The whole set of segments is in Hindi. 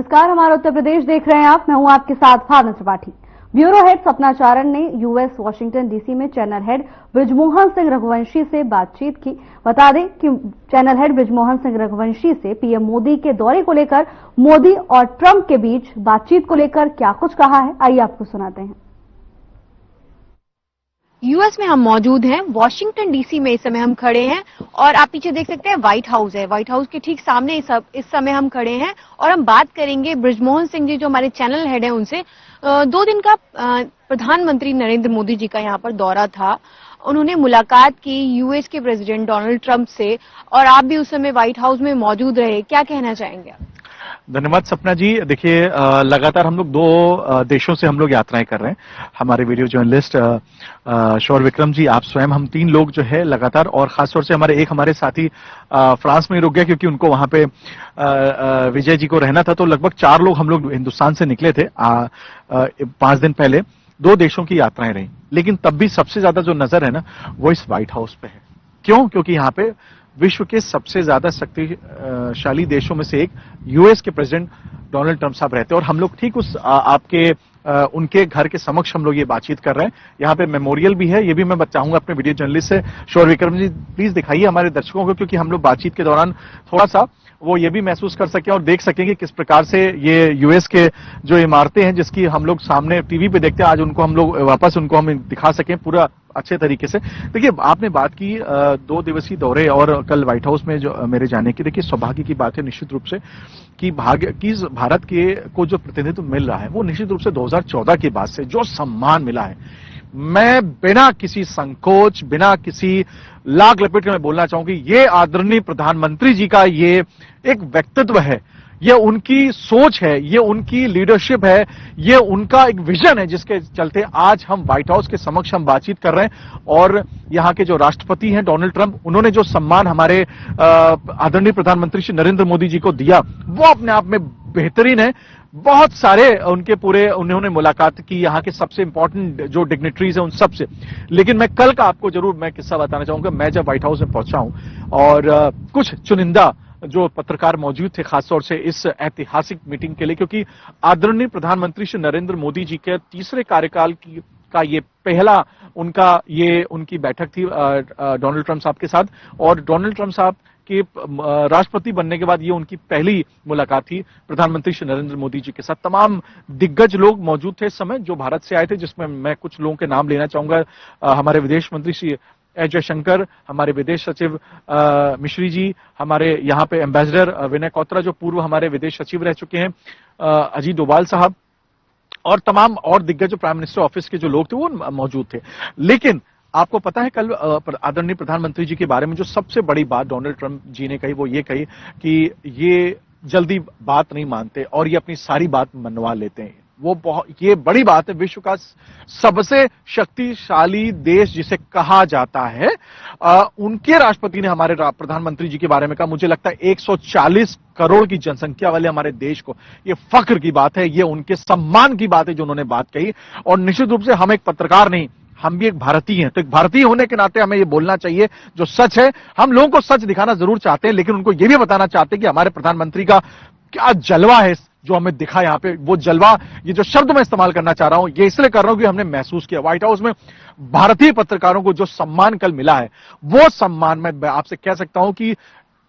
नमस्कार, हमारा उत्तर प्रदेश देख रहे हैं आप। मैं हूं आपके साथ भावना त्रिपाठी। ब्यूरो हेड सपना चारण ने यूएस वॉशिंगटन डीसी में चैनल हेड बृजमोहन सिंह रघुवंशी से बातचीत की। बता दें कि चैनल हेड बृजमोहन सिंह रघुवंशी से पीएम मोदी के दौरे को लेकर मोदी और ट्रंप के बीच बातचीत को लेकर क्या कुछ कहा है, आइए आपको सुनाते हैं। यूएस में हम मौजूद हैं, वॉशिंगटन डीसी में इस समय हम खड़े हैं और आप पीछे देख सकते हैं व्हाइट हाउस है। व्हाइट हाउस के ठीक सामने इस समय हम खड़े हैं और हम बात करेंगे बृजमोहन सिंह जी जो हमारे चैनल हेड हैं उनसे। 2 दिन का प्रधानमंत्री नरेंद्र मोदी जी का यहाँ पर दौरा था। उन्होंने मुलाकात की यूएस के प्रेसिडेंट डोनाल्ड ट्रंप से और आप भी उस समय व्हाइट हाउस में मौजूद रहे। क्या कहना चाहेंगे आप? धन्यवाद सपना जी। देखिए, लगातार हम लोग 2 देशों से हम लोग यात्राएं कर रहे हैं। हमारे वीडियो जर्नलिस्ट शौर विक्रम जी, आप स्वयं, हम 3 लोग जो है लगातार, और खासतौर से हमारे साथी फ्रांस में ही रुक गया क्योंकि उनको वहां पे विजय जी को रहना था। तो लगभग 4 लोग हम लोग हिंदुस्तान से निकले थे 5 दिन पहले। 2 देशों की यात्राएं रही, लेकिन तब भी सबसे ज्यादा जो नजर है ना वो इस व्हाइट हाउस पे है। क्यों? क्योंकि यहाँ पे विश्व के सबसे ज्यादा शक्तिशाली देशों में से एक यूएस के प्रेसिडेंट डोनाल्ड ट्रंप साहब रहते हैं और हम लोग ठीक उस उनके घर के समक्ष हम लोग ये बातचीत कर रहे हैं। यहाँ पे मेमोरियल भी है, ये भी मैं चाहूंगा अपने वीडियो जर्नलिस्ट से शौर विक्रम जी प्लीज दिखाइए हमारे दर्शकों को, क्योंकि हम लोग बातचीत के दौरान थोड़ा सा वो ये भी महसूस कर सकें और देख सकें कि किस प्रकार से ये यूएस के जो इमारतें हैं जिसकी हम लोग सामने टीवी पे देखते हैं, आज उनको हम लोग वापस उनको हम दिखा सकें पूरा अच्छे तरीके से। देखिए, आपने बात की 2 दिवसीय दौरे और कल व्हाइट हाउस में जो मेरे जाने की, देखिए सौभाग्य की बात है निश्चित रूप से कि भारत के को जो प्रतिनिधित्व मिल रहा है वो निश्चित रूप से 2014 के बाद से जो सम्मान मिला है, मैं बिना किसी संकोच, बिना किसी लाग लपेट के मैं बोलना चाहूंगी, ये आदरणीय प्रधानमंत्री जी का ये एक व्यक्तित्व है, ये उनकी सोच है, ये उनकी लीडरशिप है, ये उनका एक विजन है जिसके चलते आज हम व्हाइट हाउस के समक्ष हम बातचीत कर रहे हैं। और यहाँ के जो राष्ट्रपति हैं डोनाल्ड ट्रंप, उन्होंने जो सम्मान हमारे आदरणीय प्रधानमंत्री श्री नरेंद्र मोदी जी को दिया वो अपने आप में बेहतरीन है। बहुत सारे उन्होंने मुलाकात की यहाँ के सबसे इंपॉर्टेंट जो डिग्नेटरीज हैं उन सब से। लेकिन मैं कल का आपको जरूर मैं किस्सा बताना चाहूंगा। मैं जब व्हाइट हाउस में पहुंचा हूं और कुछ चुनिंदा जो पत्रकार मौजूद थे खासतौर से इस ऐतिहासिक मीटिंग के लिए, क्योंकि आदरणीय प्रधानमंत्री श्री नरेंद्र मोदी जी के तीसरे कार्यकाल का ये पहला उनकी बैठक थी डोनाल्ड ट्रंप साहब के साथ। और डोनाल्ड ट्रंप साहब के राष्ट्रपति बनने के बाद ये उनकी पहली मुलाकात थी प्रधानमंत्री श्री नरेंद्र मोदी जी के साथ। तमाम दिग्गज लोग मौजूद थे इस समय जो भारत से आए थे, जिसमें मैं कुछ लोगों के नाम लेना चाहूंगा। हमारे विदेश मंत्री श्री जयशंकर, हमारे विदेश सचिव मिश्री जी, हमारे यहाँ पे एम्बेसडर विनय कोत्रा जो पूर्व हमारे विदेश सचिव रह चुके हैं, अजीत डोभाल साहब, और तमाम और दिग्गज प्राइम मिनिस्टर ऑफिस के जो लोग थे वो मौजूद थे। लेकिन आपको पता है कल आदरणीय प्रधानमंत्री जी के बारे में जो सबसे बड़ी बात डोनाल्ड ट्रंप जी ने कही वो ये कही कि ये जल्दी बात नहीं मानते और ये अपनी सारी बात मनवा लेते हैं। ये बड़ी बात है। विश्व का सबसे शक्तिशाली देश जिसे कहा जाता है, उनके राष्ट्रपति ने हमारे प्रधानमंत्री जी के बारे में कहा। मुझे लगता है 140 करोड़ की जनसंख्या वाले हमारे देश को ये फख्र की बात है, ये उनके सम्मान की बात है जो उन्होंने बात कही। और निश्चित रूप से हम एक पत्रकार नहीं, हम भी एक भारतीय हैं, तो एक भारतीय होने के नाते हमें ये बोलना चाहिए जो सच है। हम लोगों को सच दिखाना जरूर चाहते हैं, लेकिन उनको ये भी बताना चाहते हैं कि हमारे प्रधानमंत्री का क्या जलवा है जो हमें दिखा यहाँ पे। वो जलवा, ये जो शब्द मैं इस्तेमाल करना चाह रहा हूं ये इसलिए कर रहा हूं कि हमने महसूस किया व्हाइट हाउस में भारतीय पत्रकारों को जो सम्मान कल मिला है, वो सम्मान मैं आपसे कह सकता हूं कि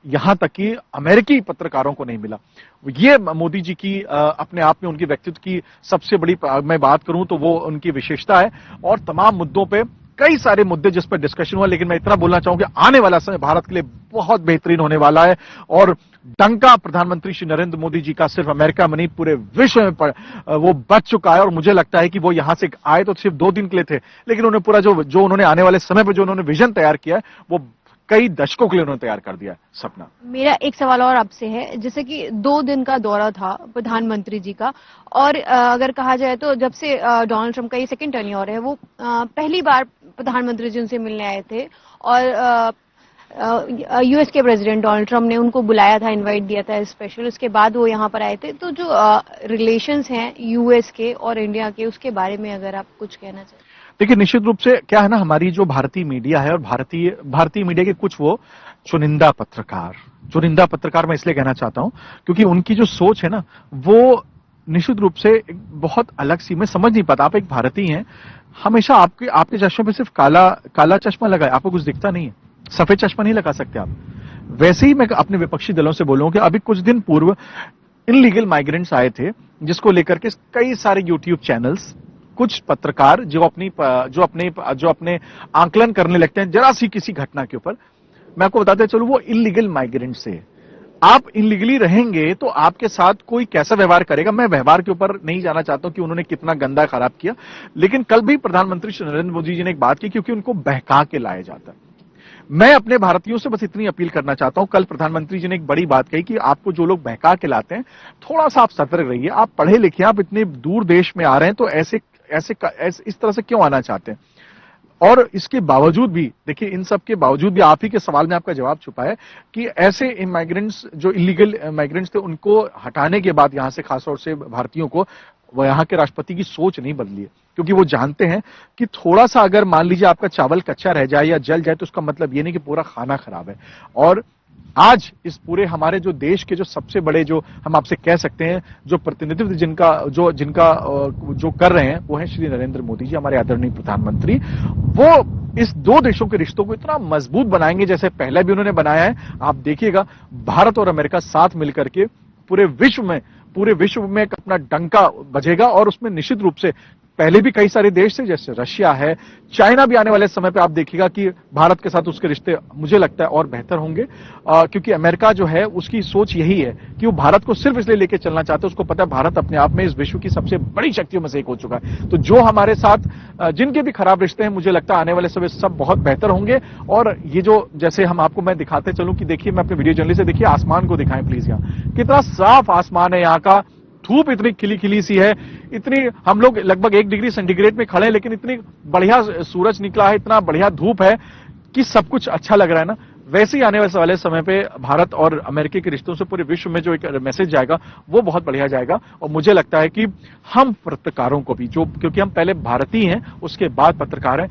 यहां तक कि अमेरिकी पत्रकारों को नहीं मिला। ये मोदी जी की अपने आप में उनकी व्यक्तित्व की सबसे बड़ी मैं बात करूं तो वो उनकी विशेषता है। और तमाम मुद्दों पे कई सारे मुद्दे जिस पर डिस्कशन हुआ, लेकिन मैं इतना बोलना चाहूंगा आने वाला समय भारत के लिए बहुत बेहतरीन होने वाला है। और डंका प्रधानमंत्री श्री नरेंद्र मोदी जी का सिर्फ अमेरिका में नहीं पूरे विश्व में वो बच चुका है। और मुझे लगता है कि वो यहां से आए तो सिर्फ 2 दिन के लिए थे, लेकिन उन्हें पूरा जो उन्होंने आने वाले समय पर जो उन्होंने विजन तैयार किया है वो कई दशकों के लिए उन्होंने तैयार कर दिया। सपना, मेरा एक सवाल और आपसे है, जैसे कि 2 दिन का दौरा था प्रधानमंत्री जी का, और अगर कहा जाए तो जब से डोनाल्ड ट्रंप का ये सेकंड टर्न्योर है, वो पहली बार प्रधानमंत्री जी उनसे मिलने आए थे और यूएस के प्रेसिडेंट डोनाल्ड ट्रंप ने उनको बुलाया था, इनवाइट दिया था स्पेशल, उसके बाद वो यहाँ पर आए थे। तो जो रिलेशंस हैं यूएस के और इंडिया के, उसके बारे में अगर आप कुछ कहना चाहें। देखिए, निश्चित रूप से क्या है ना, हमारी जो भारतीय मीडिया है और भारतीय मीडिया के कुछ वो चुनिंदा पत्रकार मैं इसलिए कहना चाहता हूं क्योंकि उनकी जो सोच है ना वो निश्चित रूप से एक बहुत अलग सी, मैं समझ नहीं पाता। आप एक भारतीय हैं, हमेशा आपके चश्मे पे सिर्फ काला चश्मा लगा है, आपको कुछ दिखता नहीं है, सफेद चश्मा नहीं लगा सकते आप। वैसे ही मैं अपने विपक्षी दलों से बोलूं कि अभी कुछ दिन पूर्व इनलीगल माइग्रेंट्स आए थे, जिसको लेकर के कई सारे यूट्यूब चैनल्स, कुछ पत्रकार जो अपने आंकलन करने लगते हैं जरा सी किसी घटना के ऊपर। मैं आपको बताते चलूं, वो इनलीगल माइग्रेंट से, आप इनलीगली रहेंगे तो आपके साथ कोई कैसा व्यवहार करेगा। मैं व्यवहार के ऊपर नहीं जाना चाहता हूं कि उन्होंने कितना गंदा खराब किया, लेकिन कल भी प्रधानमंत्री श्री नरेंद्र मोदी जी ने एक बात की, क्योंकि उनको बहका के लाया जाता है। मैं अपने भारतीयों से बस इतनी अपील करना चाहता हूं, कल प्रधानमंत्री जी ने एक बड़ी बात कही कि आपको जो लोग बहका के लाते हैं, थोड़ा सा आप सतर्क रहिए। आप पढ़े लिखे, आप इतने दूर देश में आ रहे हैं, तो ऐसे इस तरह से क्यों आना चाहते हैं। और इसके बावजूद भी देखिए, इन सब के बावजूद भी आप ही के सवाल में आपका जवाब छुपा है कि ऐसे इमाइग्रेंट्स, जो इलीगल माइग्रेंट्स थे, उनको हटाने के बाद यहां से, खासतौर से भारतीयों को, वह यहां के राष्ट्रपति की सोच नहीं बदली है, क्योंकि वो जानते हैं कि थोड़ा सा अगर मान लीजिए आपका चावल कच्चा रह जाए या जल जाए तो उसका मतलब ये नहीं कि पूरा खाना खराब है। और आज इस पूरे हमारे जो देश के जो सबसे बड़े, जो हम आपसे कह सकते हैं, जो प्रतिनिधित्व जो कर रहे हैं, वो है श्री नरेंद्र मोदी जी, हमारे आदरणीय प्रधानमंत्री। वो इस दो देशों के रिश्तों को इतना मजबूत बनाएंगे जैसे पहले भी उन्होंने बनाया है। आप देखिएगा, भारत और अमेरिका साथ मिलकर के पूरे विश्व में एक अपना डंका बजेगा, और उसमें निश्चित रूप से पहले भी कई सारे देश थे, जैसे रशिया है, चाइना भी आने वाले समय पे आप देखिएगा कि भारत के साथ उसके रिश्ते मुझे लगता है और बेहतर होंगे, क्योंकि अमेरिका जो है उसकी सोच यही है कि वो भारत को सिर्फ इसलिए लेके चलना चाहते हैं, उसको पता है भारत अपने आप में इस विश्व की सबसे बड़ी शक्तियों में से एक हो चुका है। तो जो हमारे साथ जिनके भी खराब रिश्ते हैं, मुझे लगता है आने वाले समय सब बहुत बेहतर होंगे। और ये जो, जैसे हम आपको मैं दिखाते चलूं कि देखिए, मैं अपने वीडियो जर्नलिस्ट से, देखिए आसमान को दिखाएं प्लीज, यहाँ कितना साफ आसमान है, यहाँ का धूप इतनी खिली खिली सी है, इतनी, हम लोग लगभग 1 डिग्री सेंटीग्रेड में खड़े हैं, लेकिन इतनी बढ़िया सूरज निकला है, इतना बढ़िया धूप है कि सब कुछ अच्छा लग रहा है ना। वैसे ही आने वाले समय पे भारत और अमेरिका के रिश्तों से पूरे विश्व में जो एक मैसेज जाएगा, वो बहुत बढ़िया जाएगा। और मुझे लगता है कि हम पत्रकारों को भी, जो, क्योंकि हम पहले भारतीय हैं, उसके बाद पत्रकार हैं,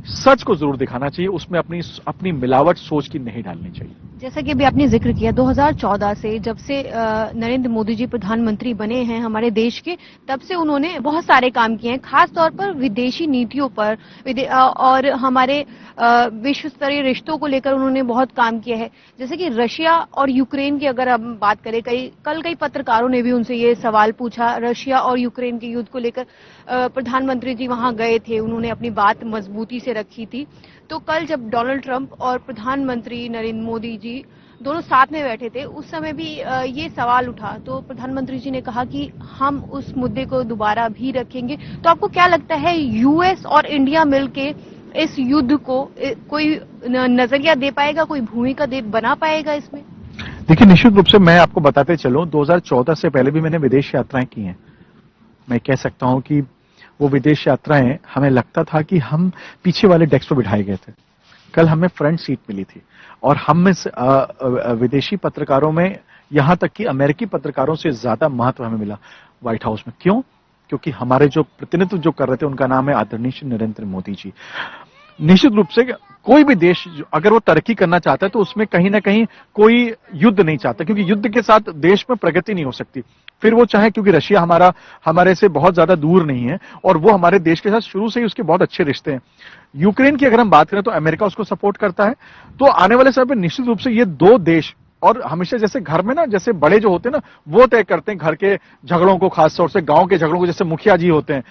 सच को जरूर दिखाना चाहिए, उसमें अपनी मिलावट सोच की नहीं डालनी चाहिए। जैसा कि अभी आपने जिक्र किया, 2014 से, जब से नरेंद्र मोदी जी प्रधानमंत्री बने हैं हमारे देश के, तब से उन्होंने बहुत सारे काम किए हैं, खास तौर पर विदेशी नीतियों पर, और हमारे विश्व स्तरीय रिश्तों को लेकर उन्होंने बहुत काम किया है। जैसे कि रशिया और यूक्रेन की अगर हम बात करें, कई पत्रकारों ने भी उनसे ये सवाल पूछा, रशिया और यूक्रेन के युद्ध को लेकर प्रधानमंत्री जी वहां गए थे, उन्होंने अपनी बात मजबूती से रखी थी। तो कल जब डोनाल्ड ट्रंप और प्रधानमंत्री नरेंद्र मोदी जी दोनों साथ में बैठे थे, उस समय भी ये सवाल उठा, तो प्रधानमंत्री जी ने कहा कि हम उस मुद्दे को दोबारा भी रखेंगे। तो आपको क्या लगता है, यूएस और इंडिया मिलके इस युद्ध को कोई नजरिया दे पाएगा, कोई भूमिका बना पाएगा इसमें? देखिए, निश्चित रूप से मैं आपको बताते चलूं, 2014 से पहले भी मैंने विदेश यात्राएं की हैं। मैं कह सकता हूं कि वो विदेश यात्राएं, हमें लगता था कि हम पीछे वाले डेस्क पर बिठाए गए थे। कल हमें फ्रंट सीट मिली थी, और हम में विदेशी पत्रकारों में, यहां तक कि अमेरिकी पत्रकारों से ज्यादा महत्व हमें मिला व्हाइट हाउस में। क्यों? क्योंकि हमारे जो प्रतिनिधित्व जो कर रहे थे, उनका नाम है आदरणीय श्री नरेंद्र मोदी जी। निश्चित रूप से कोई भी देश अगर वो तरक्की करना चाहता है, तो उसमें कहीं ना कहीं कोई युद्ध नहीं चाहता, क्योंकि युद्ध के साथ देश में प्रगति नहीं हो सकती। फिर वो चाहे, क्योंकि रशिया हमारे से बहुत ज्यादा दूर नहीं है, और वो हमारे देश के साथ शुरू से ही उसके बहुत अच्छे रिश्ते हैं। यूक्रेन की अगर हम बात करें, तो अमेरिका उसको सपोर्ट करता है। तो आने वाले समय पर निश्चित रूप से ये दो देश, और हमेशा जैसे घर में ना, जैसे बड़े जो होते हैं ना, वो तय करते हैं घर के झगड़ों को, खासतौर से गांव के झगड़ों को, जैसे मुखिया जी होते हैं,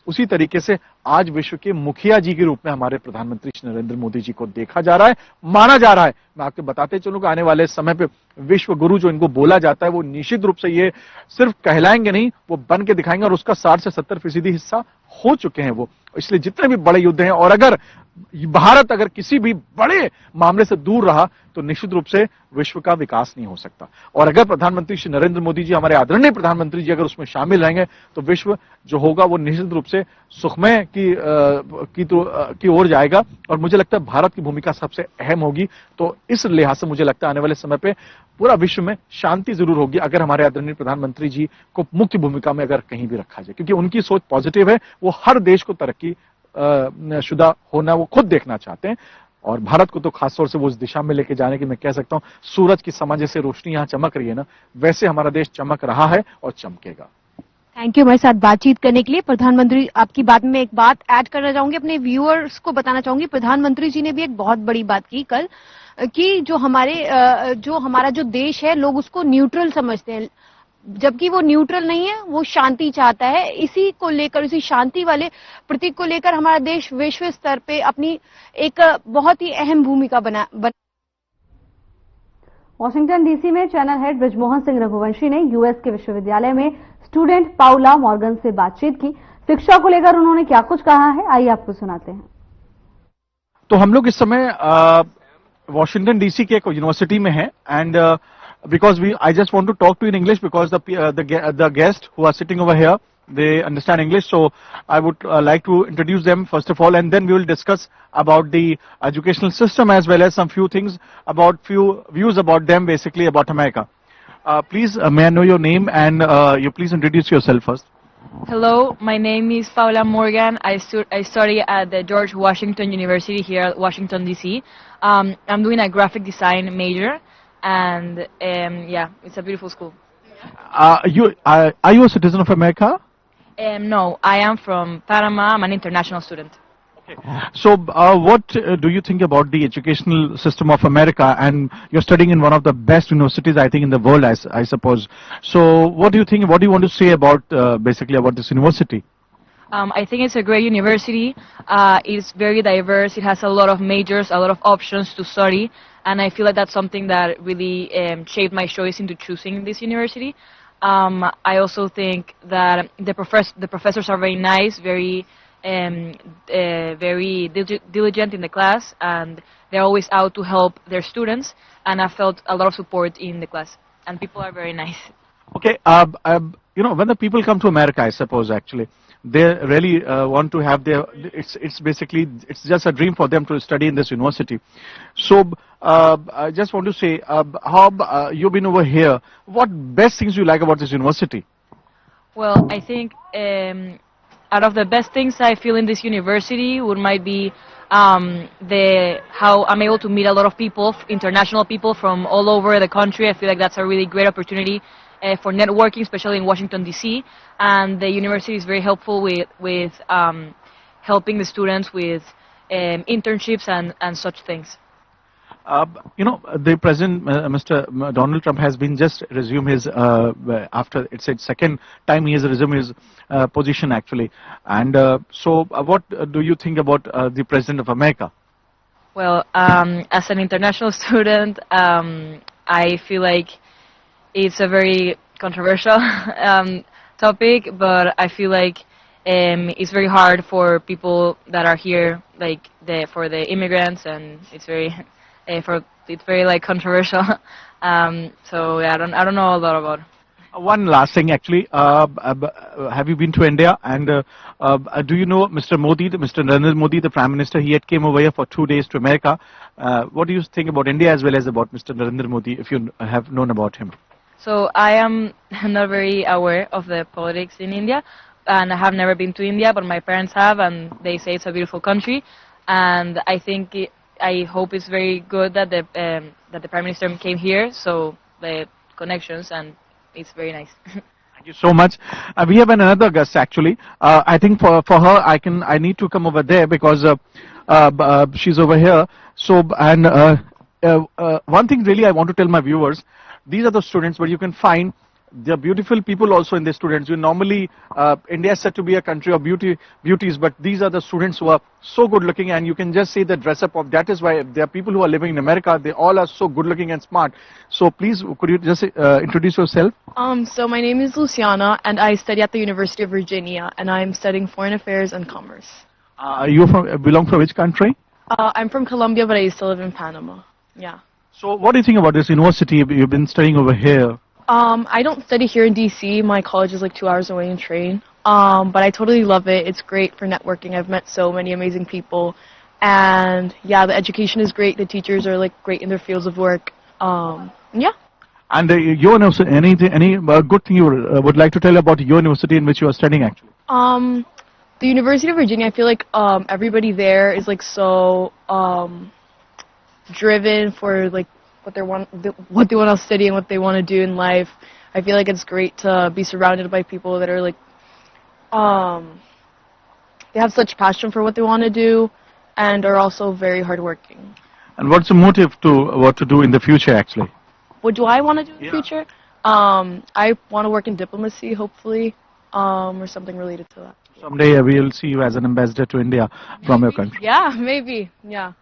उसी तरीके से आज विश्व के मुखिया जी के रूप में हमारे प्रधानमंत्री श्री नरेंद्र मोदी जी को देखा जा रहा है, माना जा रहा है। मैं आपको बताते चलूंगा, आने वाले समय पे विश्व गुरु जो इनको बोला जाता है, वो निश्चित रूप से ये सिर्फ कहलाएंगे नहीं, वो बन के दिखाएंगे, और उसका 60 से 70% हिस्सा हो चुके हैं वो। इसलिए जितने भी बड़े युद्ध हैं, और अगर भारत अगर किसी भी बड़े मामले से दूर रहा, तो निश्चित रूप से विश्व का विकास नहीं हो सकता। और अगर प्रधानमंत्री श्री नरेंद्र मोदी जी, हमारे आदरणीय प्रधानमंत्री जी, अगर उसमें शामिल रहेंगे, तो विश्व जो होगा वो निश्चित रूप से सुखमय की ओर जाएगा। और मुझे लगता है भारत की भूमिका सबसे अहम होगी। तो इस लिहाज से मुझे लगता है आने वाले समय पे पूरा विश्व में शांति जरूर होगी, अगर हमारे आदरणीय प्रधानमंत्री जी को मुख्य भूमिका में अगर कहीं भी रखा जाए, क्योंकि उनकी सोच पॉजिटिव है। वो हर देश को तरक्की शुदा होना वो खुद देखना चाहते हैं। और भारत को तो खासतौर से वो उस दिशा में लेके जाने की मैं कह सकता हूं, सूरज की समान जैसे रोशनी यहाँ चमक रही है ना, वैसे हमारा देश चमक रहा है और चमकेगा। थैंक यू हमारे साथ बातचीत करने के लिए। प्रधानमंत्री, आपकी बात में एक बात ऐड करना चाहूंगी, अपने व्यूअर्स को बताना चाहूंगी, प्रधानमंत्री जी ने भी एक बहुत बड़ी बात की कल कि जो हमारा जो देश है, लोग उसको न्यूट्रल समझते हैं, जबकि वो न्यूट्रल नहीं है, वो शांति चाहता है। इसी को लेकर, इसी शांति वाले प्रतीक को लेकर हमारा देश विश्व स्तर पे अपनी एक बहुत ही अहम भूमिका बना। वॉशिंगटन डीसी में चैनल हेड बृजमोहन सिंह रघुवंशी ने यूएस के विश्वविद्यालय में स्टूडेंट पाउला मॉर्गन से बातचीत की। शिक्षा को लेकर उन्होंने क्या कुछ कहा है, आइए आपको सुनाते हैं। तो हम लोग इस समय वॉशिंगटन डीसी के एक यूनिवर्सिटी में हैं, and because I just want to talk to you in English because the guests who are sitting over here, they understand English, so I would like to introduce them first of all, and then we will discuss about the educational system as well as some few things about few views about them, basically about America. Please, may I know your name and you please introduce yourself first. Hello, my name is Paula Morgan. I study at the George Washington University here at Washington DC. I'm doing a graphic design major. And yeah, it's a beautiful school. Are you a citizen of America? No, I am from Panama. I'm an international student. Okay. So, what do you think about the educational system of America? And you're studying in one of the best universities, I think, in the world, I suppose. So, what do you think? What do you want to say about basically about this university? I think it's a great university. It's very diverse. It has a lot of majors, a lot of options to study. And I feel like that's something that really shaped my choice into choosing this university. I also think that the professors are very nice, very diligent in the class, and they're always out to help their students. And I felt a lot of support in the class, and people are very nice. Okay, you know, when the people come to America, I suppose actually, they really want to have their, it's basically, it's just a dream for them to study in this university. So, I just want to say, how you've been over here, what best things you like about this university? Well, I think out of the best things I feel in this university might be how I'm able to meet a lot of people, international people from all over the country. I feel like that's a really great opportunity for networking, especially in Washington DC, and the university is very helpful with helping the students with internships and such things. You know, the President, Mr. Donald Trump, has been just resumed his, after it's his second time he has resumed his position actually. And so what do you think about the President of America? Well, as an international student, I feel like it's a very controversial topic, but I feel like it's very hard for people that are here, like for the immigrants, and it's very it's very like controversial. So yeah, I don't know a lot about it. One last thing actually, have you been to India, and do you know Mr. Modi, Mr. Narendra Modi, the Prime Minister? He had came over here for 2 days to America. What do you think about India as well as about Mr. Narendra Modi, if you have known about him? So I am not very aware of the politics in India, and I have never been to India, but my parents have, and they say it's a beautiful country, and I think I hope it's very good that the Prime Minister came here, so the connections, and it's very nice. Thank you so much. We have another guest actually. I think for her I need to come over there because she's over here. So and one thing really I want to tell my viewers, these are the students, but you can find there are beautiful people also in the students. You normally, India is said to be a country of beauties, but these are the students who are so good looking, and you can just see the dress up of, that is why there are people who are living in America, they all are so good looking and smart. So please, could you just introduce yourself? So my name is Luciana, and I study at the University of Virginia, and I'm studying Foreign Affairs and Commerce. You belong from which country? I'm from Colombia, but I used to live in Panama. Yeah. So what do you think about this university? You've been studying over here. I don't study here in DC. My college is like 2 hours away in train. But I totally love it. It's great for networking. I've met so many amazing people. And yeah, the education is great. The teachers are like great in their fields of work. Yeah. And your university, any good thing you would like to tell about your university in which you are studying actually? The University of Virginia, I feel like everybody there is like so driven for like what they want to study and what they want to do in life. I feel like it's great to be surrounded by people that are like, they have such passion for what they want to do and are also very hardworking. And what's the motive to what to do in the future, actually? What do I want to do in the future? I want to work in diplomacy, hopefully, or something related to that. Someday we will see you as an ambassador to India from your country. Yeah, maybe. Yeah.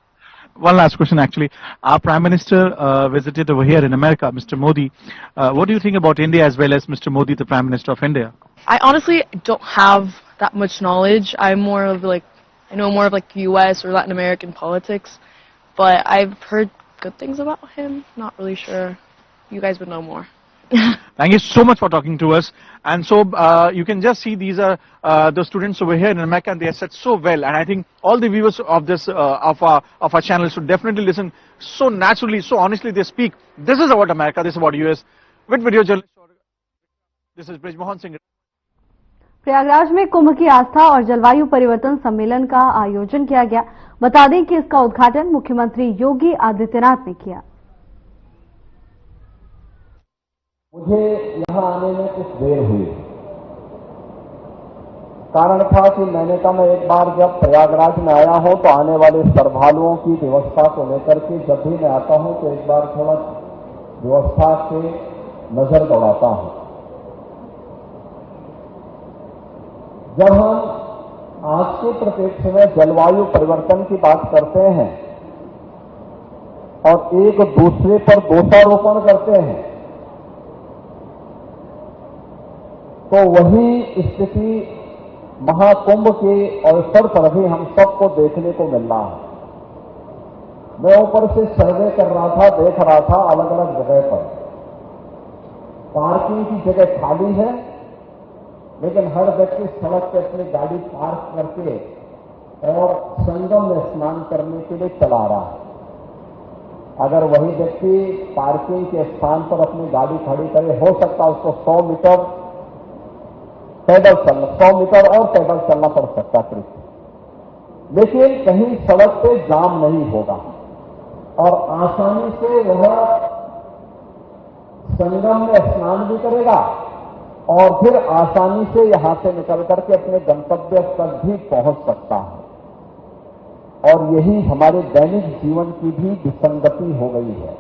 One last question, actually. Our Prime Minister visited over here in America, Mr. Modi. What do you think about India as well as Mr. Modi, the Prime Minister of India? I honestly don't have that much knowledge. I know more of like U.S. or Latin American politics, but I've heard good things about him. Not really sure. You guys would know more. Thank you so much for talking to us. And so you can just see these are the students over here in America, and they have said so well. And I think all the viewers of this of our channel should definitely listen so naturally, so honestly they speak. This is about America. This is about US. With video journalist, this is Brijmohan Singh. Prayagraj में कुंभ की आस्था और जलवायु परिवर्तन सम्मेलन का आयोजन किया गया। बता दें कि इसका उद्घाटन मुख्यमंत्री योगी आदित्यनाथ ने किया। मुझे यहाँ आने में कुछ देर हुई। कारण था कि मैंने कहा मैं एक बार जब प्रयागराज में आया हूं तो आने वाले श्रद्धालुओं की व्यवस्था को लेकर के जब भी मैं आता हूं तो एक बार थोड़ा व्यवस्था से नजर दौड़ाता हूं। जब हम आज के परिप्रेक्ष्य में जलवायु परिवर्तन की बात करते हैं और एक दूसरे पर दोषारोपण करते हैं तो वही स्थिति महाकुंभ के अवसर पर भी हम सबको देखने को मिल रहा है। मैं ऊपर से सर्वे कर रहा था, देख रहा था अलग अलग जगह पर पार्किंग की जगह खाली है, लेकिन हर व्यक्ति सड़क पे अपनी गाड़ी पार्क करके और संगम में स्नान करने के लिए चला रहा है। अगर वही व्यक्ति पार्किंग के स्थान पर अपनी गाड़ी खड़ी करे, हो सकता है उसको 100 मीटर पैदल चलना, 100 मीटर और पैदल चलना पड़ सकता है, लेकिन कहीं सड़क पे जाम नहीं होगा और आसानी से वह संगम में स्नान भी करेगा और फिर आसानी से यहां से निकल करके अपने गंतव्य तक भी पहुंच सकता है। और यही हमारे दैनिक जीवन की भी विसंगति हो गई है।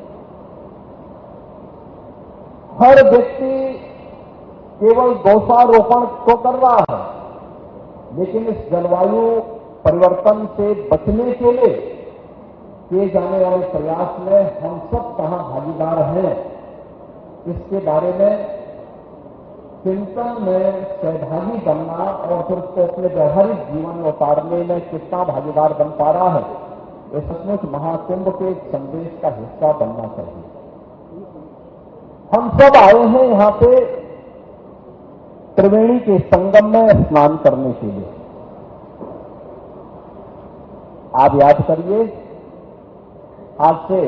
हर व्यक्ति केवल दोषारोपण तो कर रहा है, लेकिन इस जलवायु परिवर्तन से बचने के लिए किए जाने वाले प्रयास में हम सब कहां भागीदार हैं, इसके बारे में चिंतन में सहभागी बनना और फिर उसको अपने व्यवहारिक जीवन में उतारने में कितना भागीदार बन पा रहा है, ये सचमुच महाकुंभ के संदेश का हिस्सा बनना चाहिए। हम सब आए हैं यहां पे त्रिवेणी के संगम में स्नान करने के लिए। आप याद करिए, आज से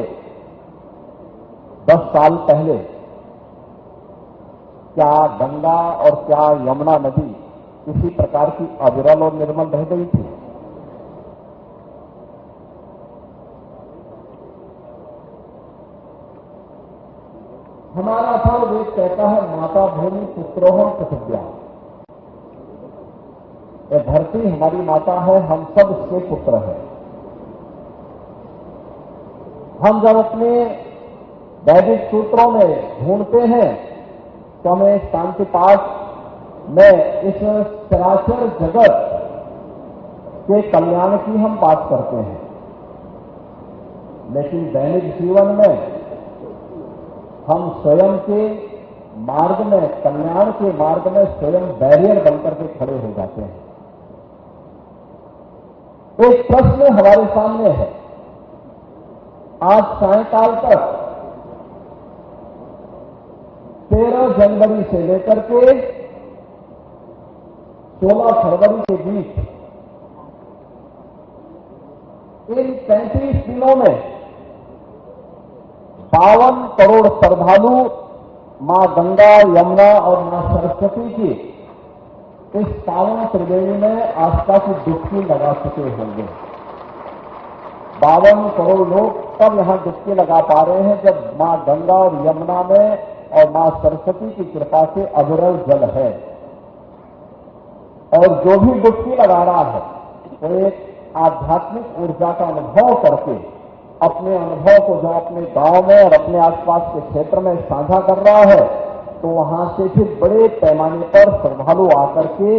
10 साल पहले क्या गंगा और क्या यमुना नदी इसी प्रकार की अविरल और निर्मल रह गई थी? हमारा अथर्ववेद कहता है माता भूमि पुत्रोहम पृथिव्या। ये धरती हमारी माता है, हम सब इसके पुत्र हैं। हम जब अपने वैदिक सूत्रों में ढूंढते हैं तो हमें शांति पाठ में इस चराचर जगत के कल्याण की हम बात करते हैं, लेकिन दैनिक जीवन में हम स्वयं के मार्ग में, कल्याण के मार्ग में स्वयं बैरियर बनकर के खड़े हो जाते हैं। एक प्रश्न हमारे सामने है। आज सायंकाल तक 13 जनवरी से लेकर के 16 फरवरी के बीच इन 35 दिनों में 52 करोड़ श्रद्धालु मां गंगा, यमुना और मां सरस्वती की इस पावन त्रिवेणी में आस्था की डुबकी लगा चुके होंगे। 52 करोड़ लोग तब यहां डुबकी लगा पा रहे हैं जब मां गंगा और यमुना में और मां सरस्वती की कृपा से अविरल जल है। और जो भी डुबकी लगा रहा है वो एक आध्यात्मिक ऊर्जा का अनुभव करके अपने अनुभव को जो अपने गांव में और अपने आसपास के क्षेत्र में साझा कर रहा है, तो वहां से फिर बड़े पैमाने पर श्रद्धालु आकर के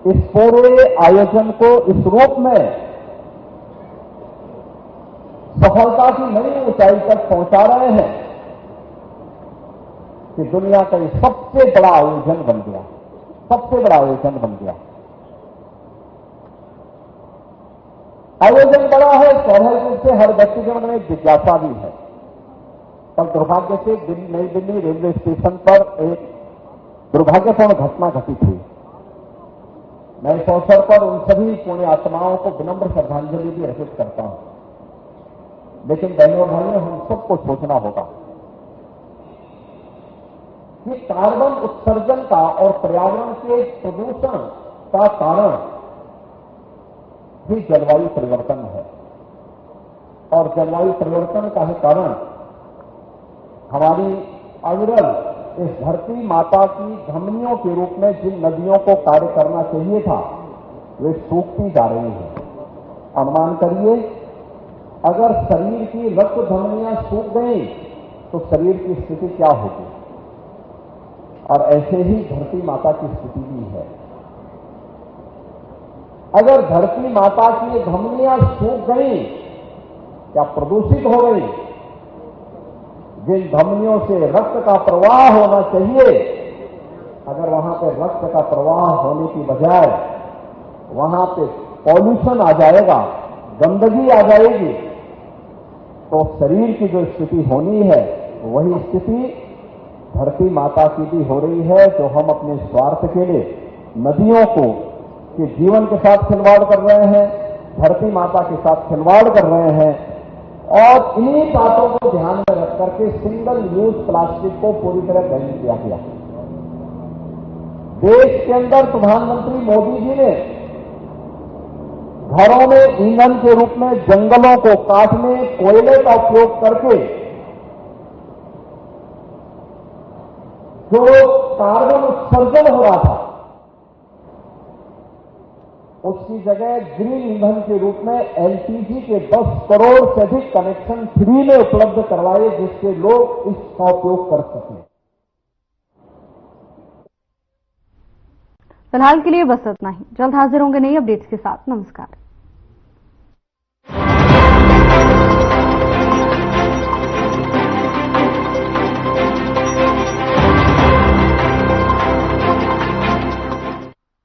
इस पूरे आयोजन को इस रूप में सफलता की नई ऊंचाई तक पहुंचा रहे हैं कि दुनिया का ये सबसे बड़ा आयोजन बन गया, सबसे बड़ा आयोजन बन गया। आयोजन बड़ा है, स्वाभाविक रूप से हर व्यक्ति के मन में एक जिज्ञासा भी है। पर दुर्भाग्य से नई दिल्ली रेलवे स्टेशन पर एक दुर्भाग्यपूर्ण घटना घटित हुई। मैं इस अवसर पर उन सभी पुण्य आत्माओं को विनम्र श्रद्धांजलि भी अर्पित करता हूं। लेकिन बहनों और भाइयों, हम सबको सोचना होगा कि कार्बन उत्सर्जन का और पर्यावरण के प्रदूषण का कारण ही जलवायु परिवर्तन है। और जलवायु परिवर्तन का ही कारण हमारी अविरल इस धरती माता की धमनियों के रूप में जिन नदियों को कार्य करना चाहिए था, वे सूखती जा रही हैं। अनुमान करिए, अगर शरीर की रक्त धमनियां सूख गई तो शरीर की स्थिति क्या होगी। और ऐसे ही धरती माता की स्थिति भी है। अगर धरती माता की धमनियां सूख गई या प्रदूषित हो गई, जिन धमनियों से रक्त का प्रवाह होना चाहिए, अगर वहां पे रक्त का प्रवाह होने की बजाय वहां पे पॉल्यूशन आ जाएगा, गंदगी आ जाएगी, तो शरीर की जो स्थिति होनी है वही स्थिति धरती माता की भी हो रही है, जो हम अपने स्वार्थ के लिए नदियों को के जीवन के साथ खिलवाड़ कर रहे हैं, धरती माता के साथ खिलवाड़ कर रहे हैं। और इन्हीं बातों को ध्यान में रख करके सिंगल यूज प्लास्टिक को पूरी तरह बैन किया गया। देश के अंदर प्रधानमंत्री मोदी जी ने घरों में ईंधन के रूप में जंगलों को काटने, कोयले का उपयोग करके जो कार्बन उत्सर्जन हो रहा था, उसकी जगह ग्रीन ईंधन के रूप में एलपीजी के 10 करोड़ से अधिक कनेक्शन फ्री में उपलब्ध करवाए, जिससे लोग इसका उपयोग कर सकें। फिलहाल के लिए बस इतना ही। जल्द हाजिर होंगे नई अपडेट्स के साथ। नमस्कार।